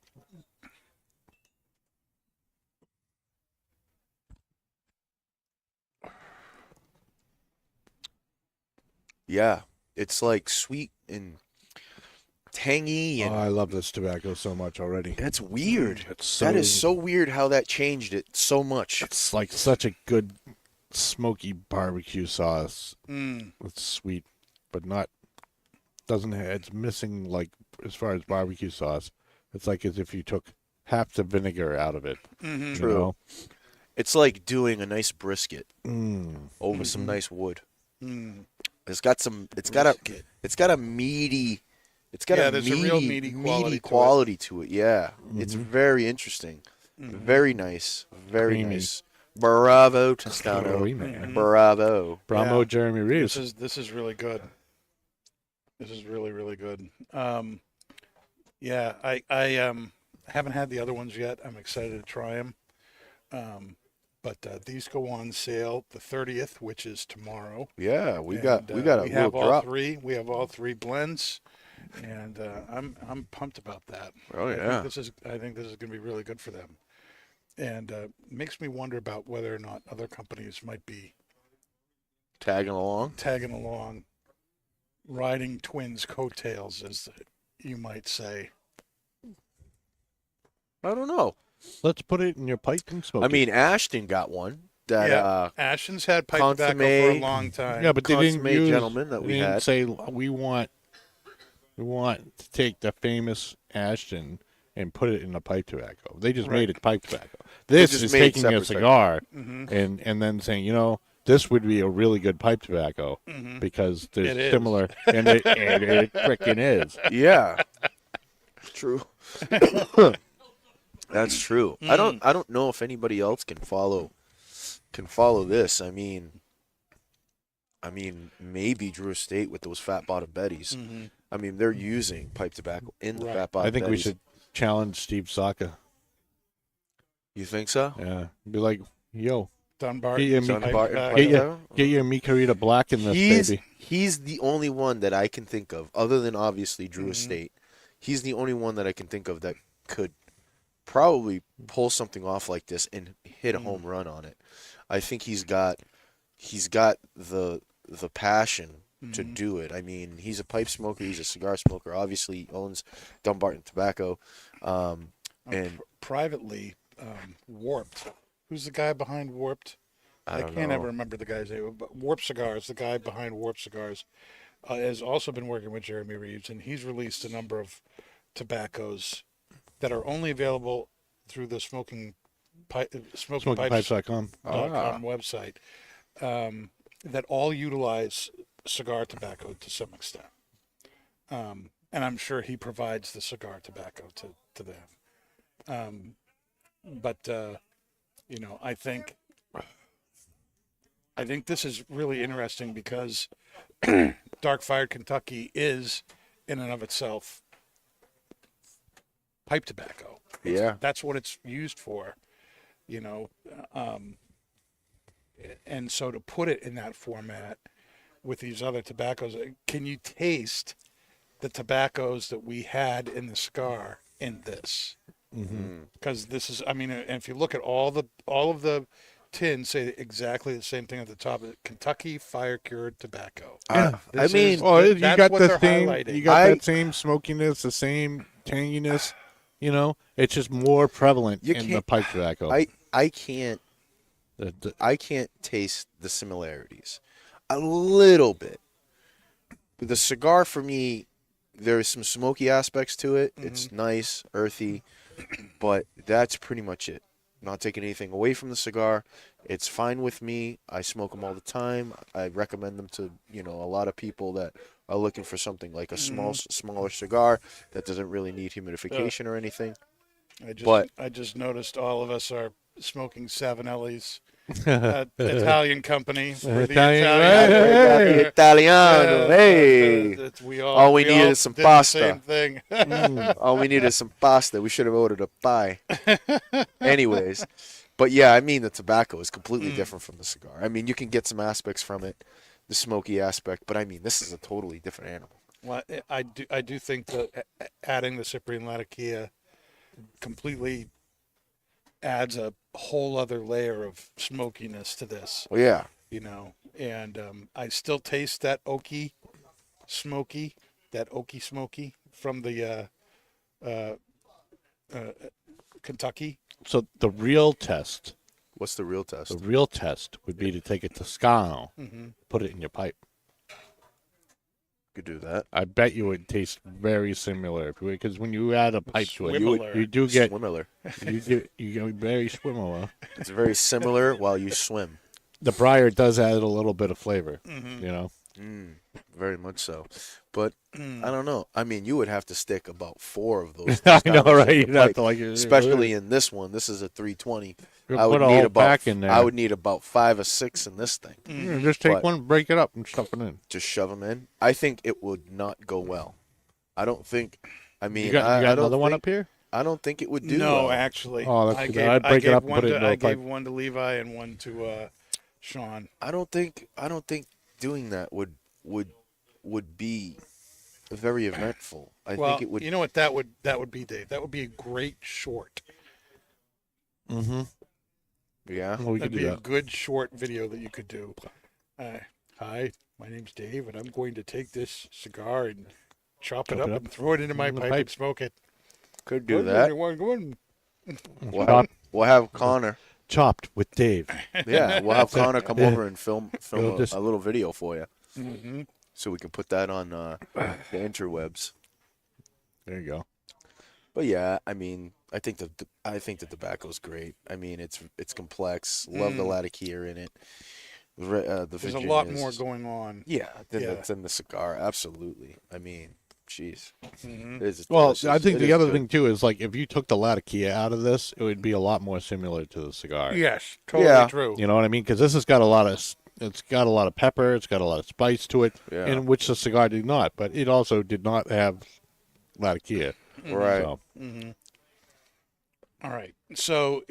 Yeah, it's like sweet and tangy, Oh, and I love this tobacco so much already. that's weird. It's That is so weird how that changed it so much. It's like such a good smoky barbecue sauce. Mm. It's sweet, but not doesn't have, it's missing like as far as barbecue sauce. It's like as if you took half the vinegar out of it. Mm-hmm. you True. know? It's like doing a nice brisket Mm. over some nice wood. Mm. It's got some. It's got a meaty. It's got Yeah, a there's a meaty, real meaty quality to it. Yeah, it's very interesting. Very nice. Very Creamy. nice. Bravo, Toscano. Creamy. Bravo. Bravo, Yeah. Jeremy Reeves. This is really good. This is really, really good. Yeah, I haven't had the other ones yet. I'm excited to try them. But these go on sale the 30th, which is tomorrow. Yeah, we And, got a we little have all drop. three. We have all three blends, and I'm pumped about that. Oh, I yeah. think this is going to be really good for them, and makes me wonder about whether or not other companies might be Tagging along. tagging along, riding twins' coattails, as you might say. I don't know. Let's put it in your pipe and smoke I mean, Ashton got one that Yeah, Ashton's had pipe tobacco for a consomme. long it. time. Yeah, but they didn't consummate use, gentleman that they we didn't had. say we want to take the famous Ashton and put it in a pipe tobacco. They just made it pipe tobacco. This just is made taking a separate cigar Mm-hmm. and then saying, this would be a really good pipe tobacco because there's It is. similar, and it frickin' is. Yeah. True. That's true. I don't know if anybody else can follow this. I mean, maybe Drew Estate with those fat bottom Bettys. I mean, they're using pipe tobacco in the fat bottom I think Bettys. we should challenge Steve Saka. You think so? Yeah, be like, yo, Dunbar. Get your John Pipe Barton, tobacco. pipe get tobacco? your Micarita Black in this, baby. He's the only one that I can think of, other than obviously Drew Estate. He's the only one that I can think of that could probably pull something off like this and hit a home run on it. I think he's got the passion to do it. I mean, he's a pipe smoker, he's a cigar smoker. Obviously, he owns Dumbarton Tobacco, and Privately, Warped. Who's the guy behind Warped? I don't can't know. ever remember the guy's name. But Warp Cigars, the guy behind Warp Cigars, has also been working with Jeremy Reeves, and he's released a number of tobaccos that are only available through the SmokingPipes.com. website that all utilize cigar tobacco to some extent. And I'm sure he provides the cigar tobacco to them. But I think this is really interesting because Dark Fired Kentucky is in and of itself pipe tobacco. yeah, That's what it's used for, and so to put it in that format with these other tobaccos, can you taste the tobaccos that we had in the cigar in this? Because this is, and if you look at all of the tins, say exactly the same thing at the top: Kentucky Fire Cured Tobacco. I This mean, is- Oh, you that's got what the they're same. highlighting. You got that same smokiness, the same tanginess. It's just more prevalent You in the can't- pipe tobacco. I can't The- I can't taste the similarities. A little bit. But the cigar for me, there's some smoky aspects to it. It's nice, earthy, but that's pretty much it. Not taking anything away from the cigar. It's fine with me. I smoke them all the time. I recommend them to, a lot of people that are looking for something like a smaller cigar that doesn't really need humidification or anything. I just noticed all of us are smoking Savinelli's Italian company. For the Italian- Italiano, hey. We All we we needed all is some did the pasta. Same thing. All we needed is some pasta. We should have ordered a pie. Anyways, but yeah, the tobacco is completely different from the cigar. You can get some aspects from it, the smoky aspect, but this is a totally different animal. Well, I do think that adding the Cyprian Latakia completely adds a whole other layer of smokiness to this. Well, yeah. And I still taste that oaky smoky from the Kentucky. So the real test What's the real test? would be to take a Toscano, put it in your pipe. Could do that. I bet you would taste very similar because when you add a pipe to it, Swimmer. you do get Swimmer. you get very similar. It's very similar while you swim. The briar does add a little bit of flavor, Very much so. But I don't know. You would have to stick about 4 of those. I know, Toscanos right? in You'd the have pipe, to especially in this one. This is a 320. You'll I would put a need whole about pack in there. I would need about 5 or 6 in this thing. Just take But- one, break it up, and stuff it in. Just shove them in. I think it would not go well. I don't think. You got I don't another one think- up here? I don't think it would do No, well. actually. Oh, that's I too gave, bad. I'd break it up and one put it to, into a I gave pipe. one to Levi and one to Sean. I don't think doing that would be very eventful. I Well, think it would. you know what that would be, Dave? That would be a great short. Mm-hmm. Yeah. Well, we could That'd do be a that. good short video that you could do. Hi, my name's Dave, and I'm going to take this cigar and chop it up and throw it into my In the pipe pipe. and smoke it. Could do that. Go on. We'll have Connor. Chopped with Dave. Yeah, we'll have Connor come over and film We'll just- a little video for you, Mm-hmm. so we can put that on the interwebs. There you go. But yeah, I think the tobacco's great. It's complex. Love the Latakia in it. The There's a lot Virginias. more going on. Yeah, than Yeah. than the cigar. Absolutely. jeez. Well, I think the other thing too is like if you took the latakia out of this, it would be a lot more similar to the cigar. Yes, totally Yeah. true. You know what I mean? Because this has got a lot of pepper, it's got a lot of spice to it, Yeah. and which the cigar did not. But it also did not have latakia. Right. So, All right. So,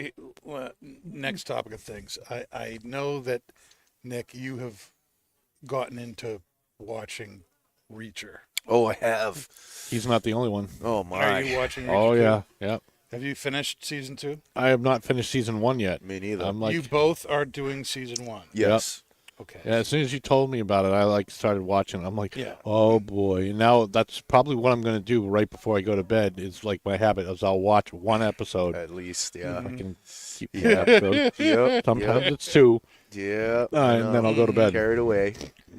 next topic of things. I know that, Nick, you have gotten into watching Reacher. Oh, I have. he's not the only one. Oh Are my. you watching Reacher? Oh too? yeah, yeah. Have you finished season 2? I have not finished season 1 yet. Me neither. I'm like, You both are doing season 1. Yes. Okay. yeah, as soon as you told me about it, I like started watching. I'm like, Yeah. oh boy. And now that's probably what I'm going to do right before I go to bed. Is like my habit is I'll watch one episode. At least, yeah. I can keep the Yeah. episode. Yep. Sometimes Yep. it's 2. Yeah. And then I'll go to bed. Carried away.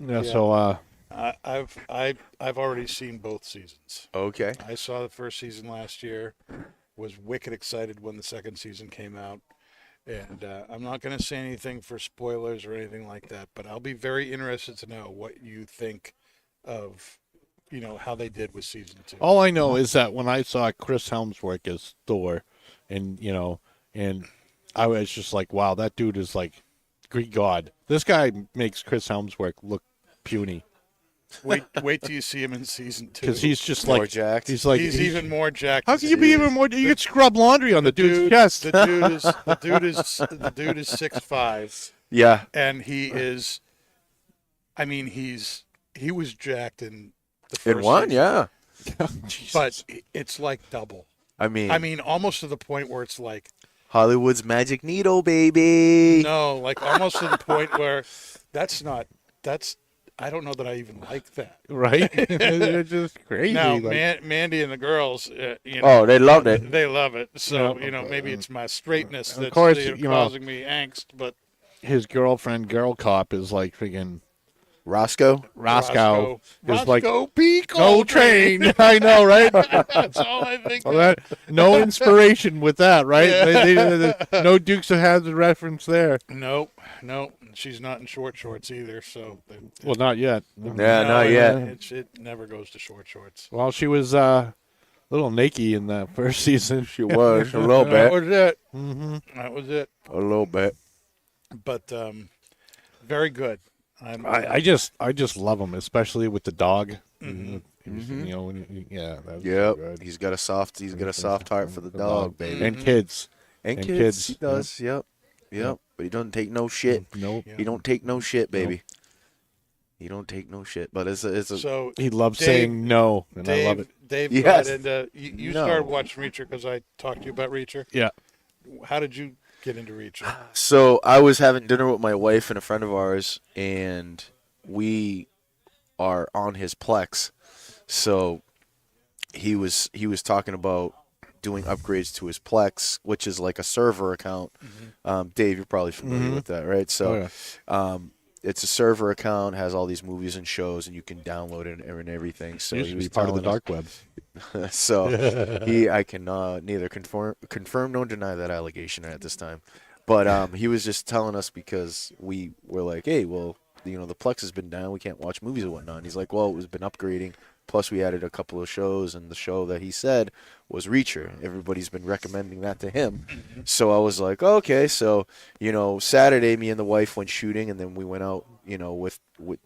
Yeah, Yeah. so I've already seen both seasons. Okay. I saw the first season last year. Was wicked excited when the second season came out. And I'm not going to say anything for spoilers or anything like that, but I'll be very interested to know what you think of, how they did with season 2. all I know is that when I saw Chris Helmsworth as Thor, and and I was just like, wow, that dude is like Greek god. This guy makes Chris Helmsworth look puny Wait till you see him in season 2. because he's just More like jacked. He's like he's even more jacked. How can you be even more? You could scrub laundry on the dude's chest. The dude is 6'5", Yeah. and he is. I mean, he was jacked in the first In one, season, yeah. but it's like double. I mean, Almost to the point where it's like Hollywood's magic needle, baby. no, like almost to the point where that's. I don't know that I even like that. Right? They're just crazy. Now, like- Mandy and the girls, Oh, they loved it. they love it. So Yeah. maybe it's my straightness Of that's course, you know. causing me angst. But his girlfriend, girl cop, is like freaking Roscoe. Roscoe. Is like Roscoe P. no train. I know, right? That's all I think. Well, that, no inspiration with that, right? No Dukes of Hazzard reference there. Nope. She's not in short shorts either. So Well, not yet. Yeah, not yet. It never goes to short shorts. Well, she was a little naked in the first season. She was a little That bit. was it. Mm-hmm. That was it. A little bit. But very good. I just love him, especially with the dog. Mhm. Yeah. That's Yep. good. He's got a soft heart for the dog, baby. And kids. And And kids. kids. He does. Yep. But he doesn't take no shit. Nope. Yeah. He don't take no shit, baby. He don't take no shit. But it's a So He loves Dave- saying no, and I love it. Dave Yes. got into you No. started watching Reacher because I talked to you about Reacher. Yeah. How did you get into Reacher? So I was having dinner with my wife and a friend of ours, and we are on his Plex. So he was talking about doing upgrades to his Plex, which is like a server account. Dave, you're probably familiar with that, right? So it's a server account, has all these movies and shows, and you can download it and everything. So Used he to was be part of the telling dark web. us- so I can neither confirm nor deny that allegation at this time. But he was just telling us because we were like, hey, well, the Plex has been down, we can't watch movies and whatnot. And he's like, well, it was been upgrading. Plus, we added a couple of shows, and the show that he said was Reacher. Everybody's been recommending that to him. So I was like, okay. So, Saturday, me and the wife went shooting, and then we went out, with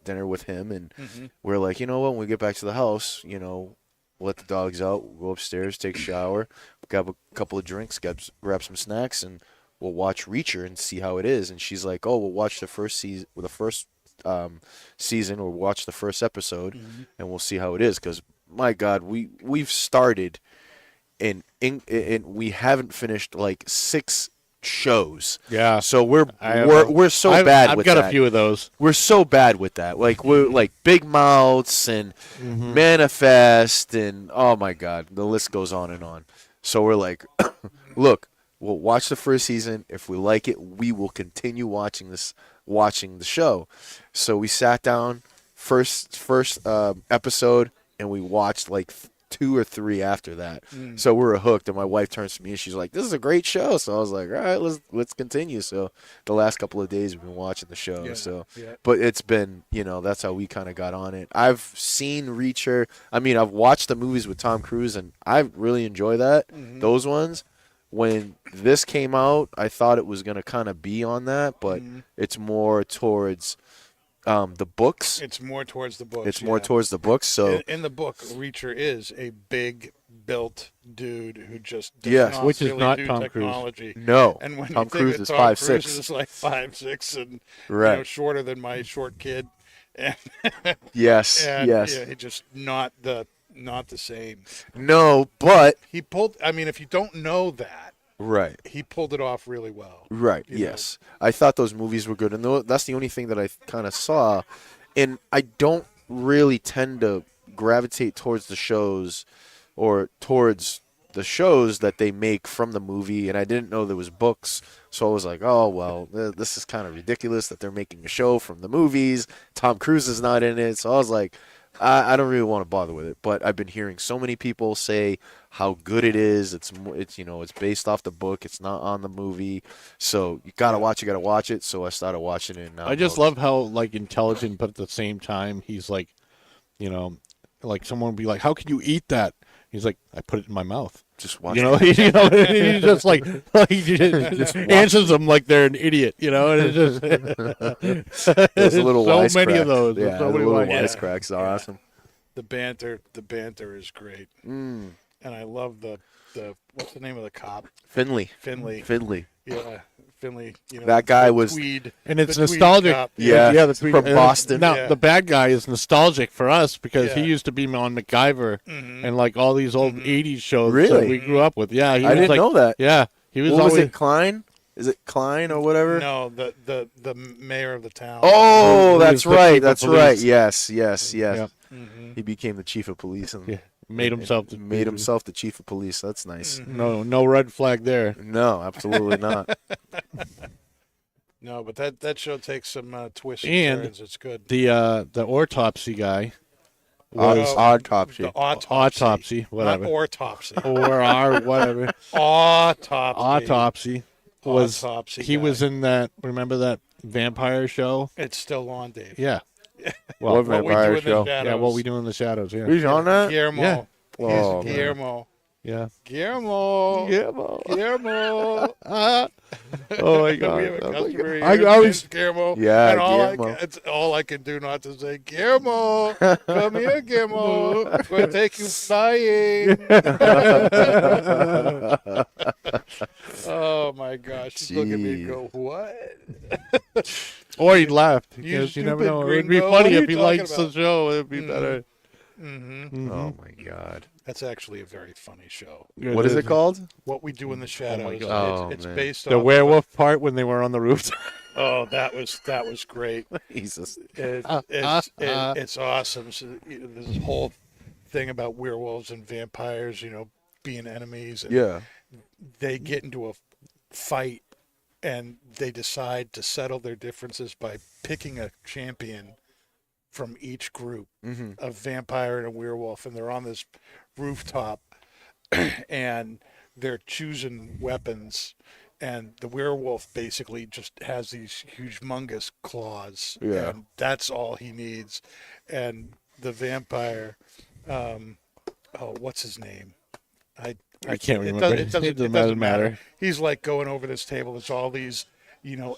dinner with him. And we're like, you know what, when we get back to the house, let the dogs out, go upstairs, take a shower, grab a couple of drinks, grab some snacks, and we'll watch Reacher and see how it is. And she's like, oh, we'll watch the first season, season, or watch the first episode, and we'll see how it is. Because my God, we've started, and we haven't finished like 6 shows. Yeah. So we're so I've bad with got that. a few of those. We're so bad with that. Like we're like Big Mouths and Manifest, and oh my God, the list goes on and on. So we're like, look, we'll watch the first season. If we like it, we will continue watching the show. So we sat down first episode, and we watched like 2 or 3 after that. So we were hooked, and my wife turns to me and she's like, "This is a great show." So I was like, "All right, let's continue." So the last couple of days we've been watching the show. But it's been, that's how we kind of got on it. I've seen Reacher. I mean, I've watched the movies with Tom Cruise, and I really enjoy that. Those ones. When this came out, I thought it was gonna kind of be on that, but it's more towards the books. It's more towards the books. It's more towards the books. So in the book, Reacher is a big built dude who just does not which is really not do Tom technology. Cruise. No, and when Tom you Cruise think is of Tom 5'6". Cruise is like 5'6" and shorter than my short kid. And yes, and, yes. Yeah, it's just not the same. No, but He pulled. I mean, if you don't know that, right. he pulled it off really well. Right. Yes, I thought those movies were good, and that's the only thing that I kind of saw. And I don't really tend to gravitate towards the shows, or towards the shows that they make from the movie. And I didn't know there was books, so I was like, oh well, this is kind of ridiculous that they're making a show from the movies. Tom Cruise is not in it, so I was like, I don't really want to bother with it. But I've been hearing so many people say how good it is. It's based off the book. It's not on the movie. So you gotta watch it. So I started watching it. And I just love how like intelligent, but at the same time, he's like, like someone would be like, "How can you eat that?" He's like, "I put it in my mouth." Just watch He just like he just answers them like they're an idiot, and it's just There's a little so wisecrack. many of those. Yeah, so the many little wisecracks. wisecracks are awesome. The banter is great. And I love the what's the name of the cop? Finley. Yeah, Finley. That guy the was- tweed, And it's the tweed nostalgic. cop. Yeah, the from Boston. Now Yeah. the bad guy is nostalgic for us because he Yeah. used to be on MacGyver and like all these old '80s shows Really? that we grew up with. Yeah, he I was didn't like, know that. Yeah, he was What always. was it, Klein? Is it Klein or whatever? No, the mayor of the town. Oh, He that's was the right. chief of That's police. right. Yes. Yeah. He became the chief of police and Yeah. Made himself the chief of police. That's nice. No red flag there. No, absolutely not. No, but that show takes some twists and And turns. It's good. The autopsy guy was Autopsy. The autopsy. autopsy, Not whatever, autopsy. or our whatever Autopsy. was. Autopsy He guy. was in that. Remember that vampire show? It's still on, Dave. Yeah. What What we vampire do in show? the shadows. Yeah, what we do in the shadows. Yeah. He's on that? Guillermo. Yeah. Oh, He's man. Guillermo. Yeah. Guillermo. Guillermo. Oh my We god. have a customer here. I His was- name's Guillermo. Yeah, and Guillermo. it's all I can do not to say, Guillermo, come here, Guillermo. We'll take you flying. Oh my gosh. He'd look at me and go, what? Or he laughed You because you never stupid know. It would be gringo. What funny are if you he talking likes the about? show. It'd be better. Oh my god. That's actually a very funny show. What is it called? What We Do in the Shadows. God. It's Oh, man. based The off. werewolf part when they were on the roof. Oh, that was great. Jesus. It's awesome. So, there's this whole thing about werewolves and vampires, being enemies. And Yeah. they get into a fight and they decide to settle their differences by picking a champion from each group, a vampire and a werewolf, and they're on this rooftop and they're choosing weapons, and the werewolf basically just has these humongous claws, Yeah. and that's all he needs. And the vampire, what's his name? I can't remember. It doesn't matter. matter. He's like going over this table. There's all these,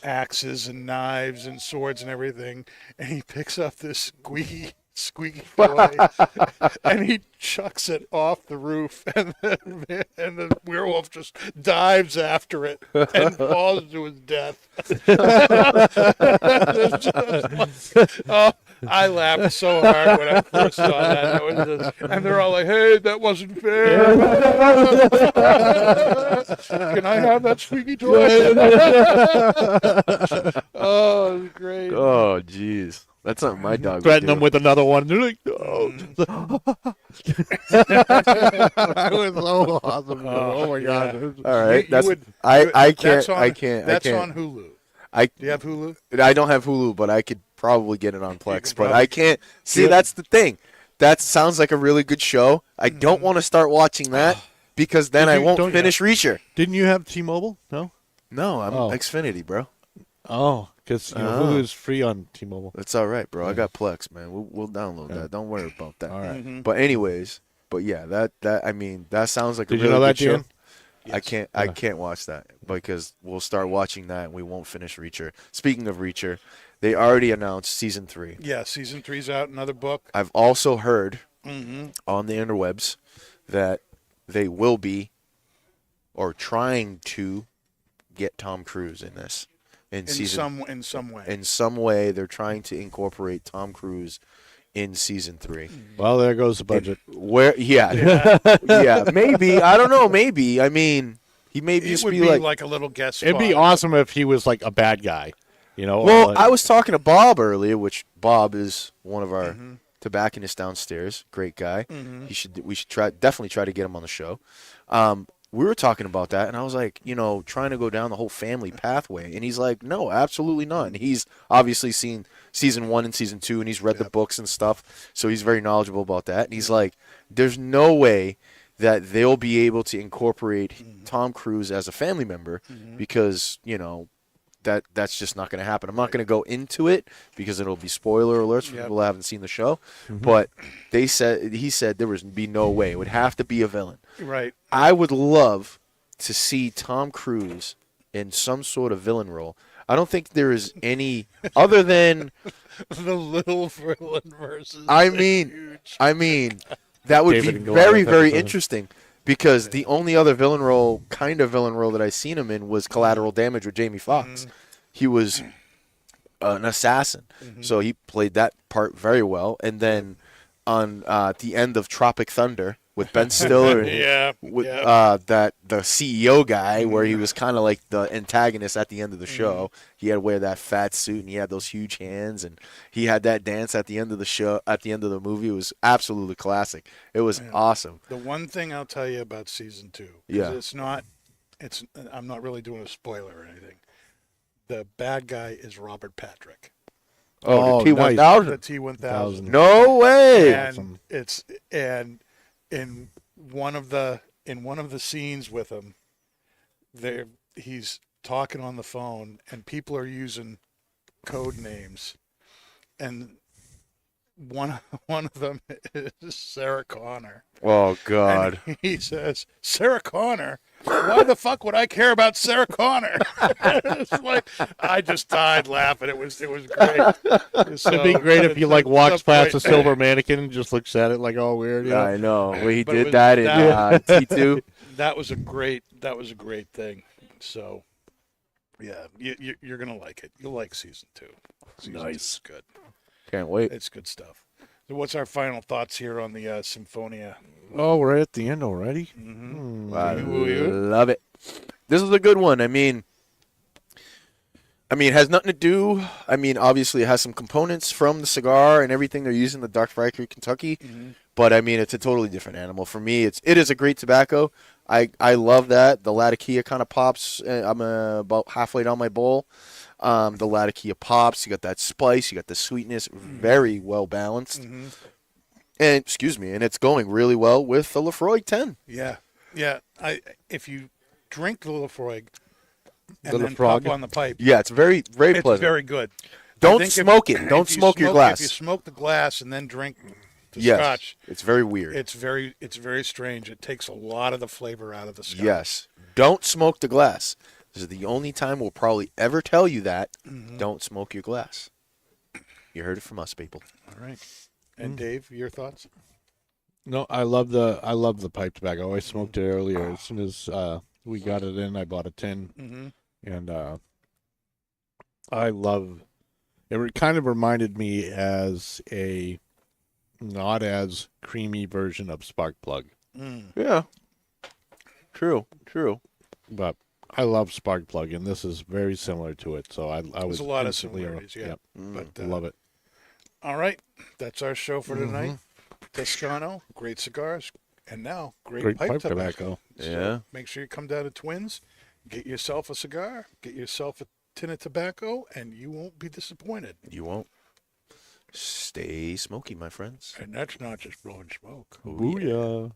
axes and knives and swords and everything. And he picks up this squeaky toy and he chucks it off the roof. And the werewolf just dives after it and falls to his death. Oh, I laughed so hard when I first saw that. And they're all like, "Hey, that wasn't fair. Can I have that squeaky toy?" Oh, it was great. Oh, jeez. That's not my dog. would Threaten do. them with another one. They're like, no. That was so awesome. Oh my god. All right. You would- I can't. that's on, I can't. That's I can't. on Hulu. I Do you have Hulu? I don't have Hulu, but I could probably get it on Plex. can But probably- I can't. See, Yeah. that's the thing. that sounds like a really good show. I don't want to start watching that because then I won't finish Reacher. Didn't you have T-Mobile? No. No, I'm Oh. Xfinity, bro. Oh, because Hulu is free on T-Mobile. It's all right, bro. I got Plex, man. We'll download that. Don't worry about that. All right. But anyways, yeah, that sounds like Did a you really know good that, show. Dan? I can't watch that because we'll start watching that and we won't finish Reacher. Speaking of Reacher, they already announced season 3. Yeah, season 3's out. Another book. I've also heard on the interwebs that they will be or trying to get Tom Cruise in this in some way. In some way, they're trying to incorporate Tom Cruise in season 3. Well, there goes the budget. Yeah, maybe. I don't know. Maybe. I mean, he may just would be like a little guest spot. It'd be awesome if he was like a bad guy, you know. Well, like, I was talking to Bob earlier, which Bob is one of our tobacconists downstairs. Great guy. We should definitely try to get him on the show. We were talking about that, and I was like, trying to go down the whole family pathway, and he's like, no, absolutely not. And he's obviously seen season 1 and season 2, and he's read the books and stuff, so he's very knowledgeable about that. And he's like, there's no way that they'll be able to incorporate Tom Cruise as a family member because, that's just not going to happen. I'm not going to go into it because it'll be spoiler alerts for people who haven't seen the show. But he said there would be no way. It would have to be a villain. Right. I would love to see Tom Cruise in some sort of villain role. I don't think there is any other than the little villain versus. I mean, that would David be and Goliath very, very episode. interesting. Because the only other villain role that I seen him in was Collateral Damage with Jamie Foxx. He was an assassin, so he played that part very well. And then on the end of Tropic Thunder with Ben Stiller, and the CEO guy, where he was kind of like the antagonist at the end of the show. He had to wear that fat suit, and he had those huge hands, and he had that dance at the end of the show. At the end of the movie, it was absolutely classic. It was awesome. The one thing I'll tell you about season 2, I'm not really doing a spoiler or anything. The bad guy is Robert Patrick. Oh, the T-1000. nice. The T-1000. No way. And Awesome. it's in one of the scenes with him, he's talking on the phone and people are using code names, and one of them is Sarah Connor. Oh God. And he says, Sarah Connor? Why the fuck would I care about Sarah Connor? It's like, I just died laughing. It was great. It'd be great if he like walks past a silver mannequin and just looks at it like all weird. You know? I know. Well, he But it did was that in that- T2. That was a great thing. So, yeah, you're gonna like it. You'll like season 2. Season 2 is good. Can't wait. It's good stuff. So, what's our final thoughts here on the Symphonia? Oh, we're at the end already. I love it. This is a good one. I mean, it has nothing to do. Obviously, it has some components from the cigar and everything they're using, the Dark Factory, Kentucky. But it's a totally different animal. For me, it is a great tobacco. I love that. The Latakia kind of pops. I'm about halfway down my bowl. The Latakia pops. You got that spice. You got the sweetness. Very well balanced. And and it's going really well with the Lafroig 10. Yeah. If you drink the Lafroig and The then Lafroig? pop on the pipe, Yeah, it's very, very it's pleasant. very good. I Don't think smoke it. Don't if you smoke your glass. If you smoke the glass and then drink the Yes, scotch, it's very weird. it's very strange. It takes a lot of the flavor out of the scotch. Yes. Don't smoke the glass. This is the only time we'll probably ever tell you that. Don't smoke your glass. You heard it from us, people. All right. And Dave, your thoughts? No, I love the pipe tobacco. I smoked it earlier. As soon as we got it in, I bought a tin, and I love. It kind of reminded me as a not as creamy version of Spark Plug, Yeah. True. but I love Spark Plug, and this is very similar to it. So I was a lot of instantly- similarities, yeah. Yep, But love it. all right, that's our show for tonight. Toscano, great cigars, and now great pipe tobacco. Yeah. So make sure you come down to Twins, get yourself a cigar, get yourself a tin of tobacco, and you won't be disappointed. You won't. Stay smoky, my friends. And that's not just blowing smoke. Booyah.